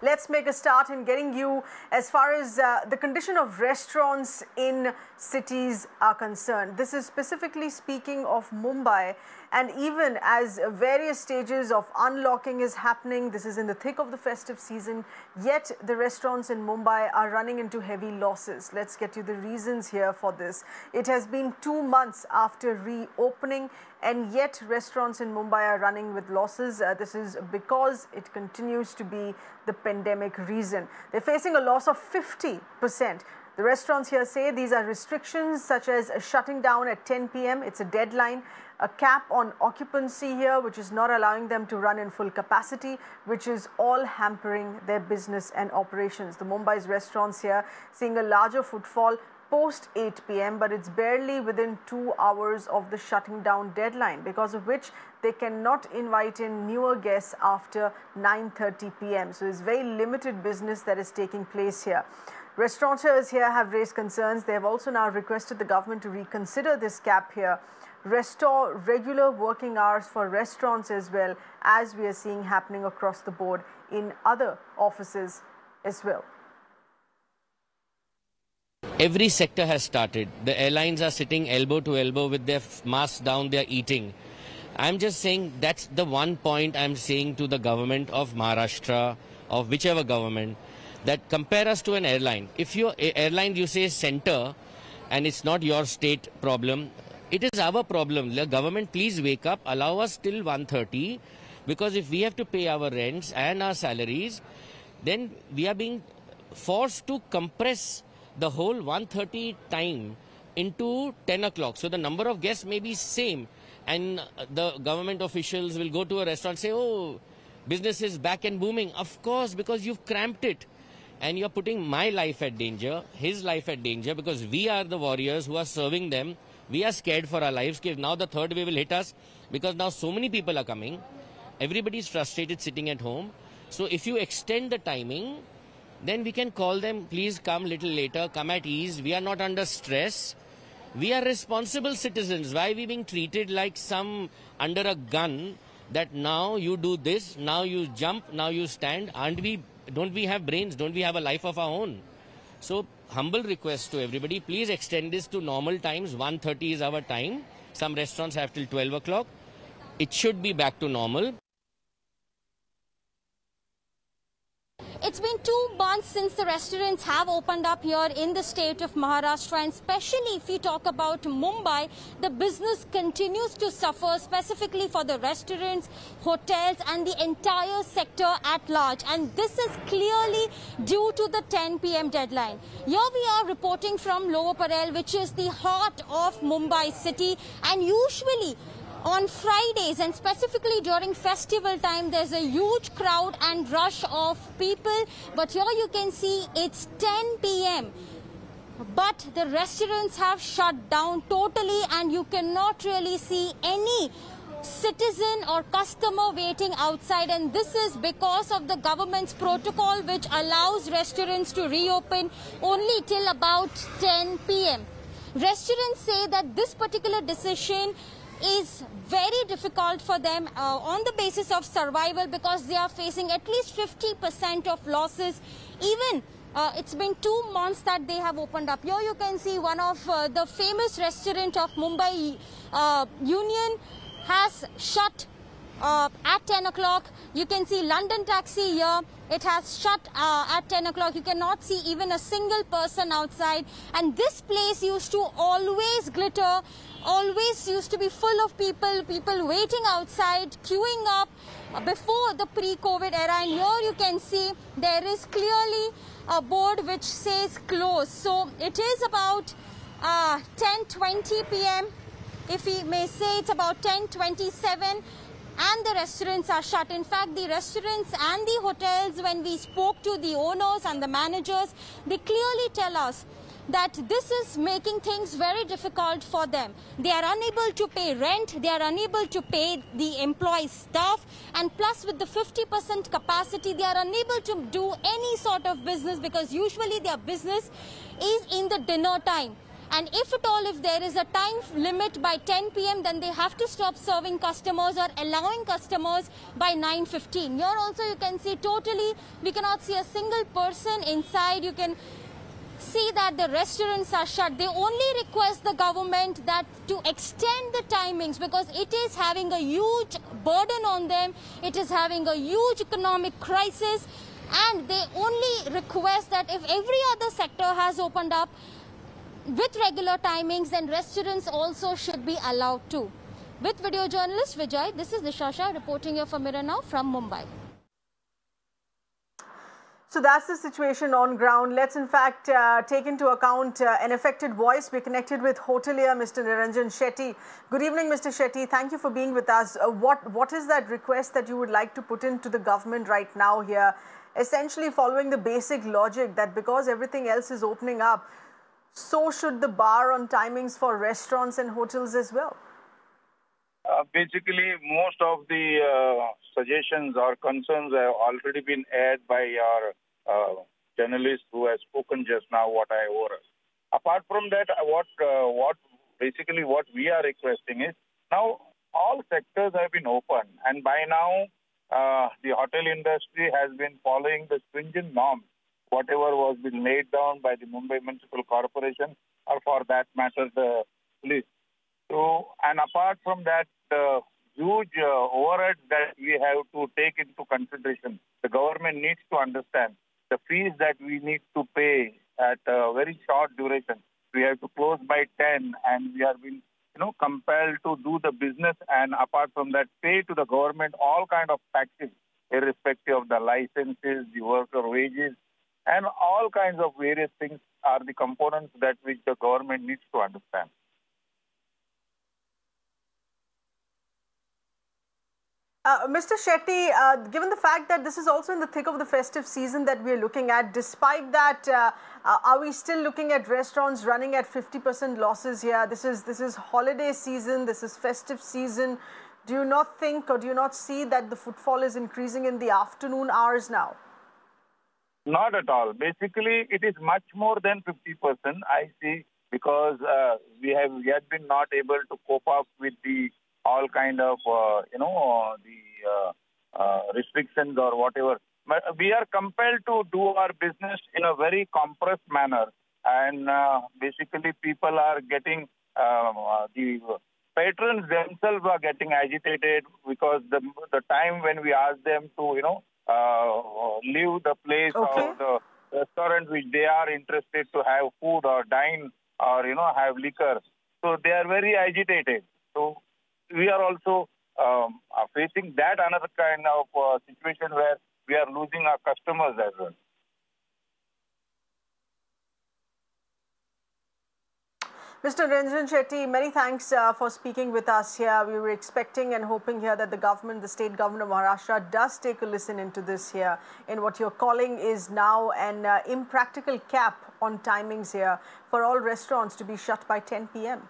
let's make a start in getting you as far as the condition of restaurants in cities are concerned. This is specifically speaking of Mumbai, and even as various stages of unlocking is happening, this is in the thick of the festive season, yet the restaurants in Mumbai are running into heavy losses. Let's get you the reasons here for this. It has been 2 months after reopening, and yet restaurants in Mumbai are running with losses. This is because it continues to be the pandemic reason. They're facing a loss of 50%. The restaurants here say these are restrictions such as shutting down at 10 p.m. It's a deadline, a cap on occupancy here, which is not allowing them to run in full capacity, which is all hampering their business and operations. The Mumbai's restaurants here seeing a larger footfall post 8 p.m. but it's barely within 2 hours of the shutting down deadline, because of which they cannot invite in newer guests after 9:30 p.m. So it's very limited business that is taking place here. Restaurateurs here have raised concerns. They have also now requested the government to reconsider this cap here, restore regular working hours for restaurants as well, as we are seeing happening across the board in other offices as well. Every sector has started. The airlines are sitting elbow to elbow with their masks down, they are eating. I'm just saying that's the one point I'm saying to the government of Maharashtra, of whichever government, that compare us to an airline. If your airline, you say center, and it's not your state problem, it is our problem. The government, please wake up, allow us till 1:30, because if we have to pay our rents and our salaries, then we are being forced to compress the whole 1:30 time into 10 o'clock. So the number of guests may be same, and the government officials will go to a restaurant and say, oh, business is back and booming. Of course, because you've cramped it. And you're putting my life at danger, his life at danger, because we are the warriors who are serving them. We are scared for our lives. Now the third wave will hit us, because now so many people are coming. Everybody is frustrated sitting at home. So if you extend the timing, then we can call them, please come little later, come at ease. We are not under stress. We are responsible citizens. Why are we being treated like some under a gun, that now you do this, now you jump, now you stand? Don't we have brains? Don't we have a life of our own? So humble request to everybody, please extend this to normal times. 1:30 is our time. Some restaurants have till 12 o'clock. It should be back to normal. It's been 2 months since the restaurants have opened up here in the state of Maharashtra, and especially if you talk about Mumbai, the business continues to suffer, specifically for the restaurants, hotels and the entire sector at large. And this is clearly due to the 10 p.m. deadline. Here we are reporting from Lower Parel, which is the heart of Mumbai city, and usually on Fridays and specifically during festival time, there's a huge crowd and rush of people. But here you can see it's 10 p.m. But the restaurants have shut down totally, and you cannot really see any citizen or customer waiting outside. And this is because of the government's protocol, which allows restaurants to reopen only till about 10 p.m. Restaurants say that this particular decision is very difficult for them on the basis of survival, because they are facing at least 50% of losses. Even it's been 2 months that they have opened up. Here you can see one of the famous restaurant of Mumbai, Union, has shut at 10 o'clock. You can see London Taxi here. It has shut at 10 o'clock. You cannot see even a single person outside. And this place used to always glitter, always used to be full of people waiting outside, queuing up before the pre-COVID era. And here you can see there is clearly a board which says close. So it is about 10:20 p.m. If we may say, it's about 10:27. And the restaurants are shut. In fact, the restaurants and the hotels, when we spoke to the owners and the managers, they clearly tell us that this is making things very difficult for them. They are unable to pay rent, they are unable to pay the employee staff, and plus with the 50% capacity, they are unable to do any sort of business, because usually their business is in the dinner time. And if at all, if there is a time limit by 10 p.m., then they have to stop serving customers or allowing customers by 9:15. Here also you can see totally, we cannot see a single person inside. You can see that the restaurants are shut. They only request the government that to extend the timings because it is having a huge burden on them. It is having a huge economic crisis, and they only request that if every other sector has opened up with regular timings, then restaurants also should be allowed to. With video journalist Vijay, this is Disha Shah reporting here for Mirror Now from Mumbai. So that's the situation on ground. Let's in fact take into account an affected voice. We're connected with hotelier Mr. Niranjan Shetty. Good evening, Mr. Shetty. Thank you for being with us. What is that request that you would like to put into the government right now here? Essentially following the basic logic that because everything else is opening up, so should the bar on timings for restaurants and hotels as well. Basically, most of the suggestions or concerns have already been aired by our journalist who has spoken just now, what I overheard. Apart from that, what we are requesting is, now all sectors have been open, and by now the hotel industry has been following the stringent norms, whatever was been laid down by the Mumbai Municipal Corporation, or for that matter, the police. So, and apart from that, the huge overhead that we have to take into consideration, the government needs to understand the fees that we need to pay at a very short duration. We have to close by 10, and we are being, compelled to do the business, and apart from that, pay to the government all kind of taxes, irrespective of the licenses, the worker wages, and all kinds of various things are the components that which the government needs to understand. Mr. Shetty, given the fact that this is also in the thick of the festive season that we are looking at, despite that, are we still looking at restaurants running at 50% losses here? This is holiday season, this is festive season. Do you not think or do you not see that the footfall is increasing in the afternoon hours now? Not at all. Basically, it is much more than 50%, I see, because we have yet been not able to cope up with the all kind of, restrictions or whatever. But we are compelled to do our business in a very compressed manner. And basically, people are getting, the patrons themselves are getting agitated because the time when we ask them to, leave the place or the restaurant which they are interested to have food or dine or, have liquor. So they are very agitated. So we are also facing that another kind of situation where we are losing our customers as well. Mr. Niranjan Shetty, many thanks for speaking with us here. We were expecting and hoping here that the government, the state government of Maharashtra, does take a listen into this here in what you're calling is now an impractical cap on timings here for all restaurants to be shut by 10 p.m.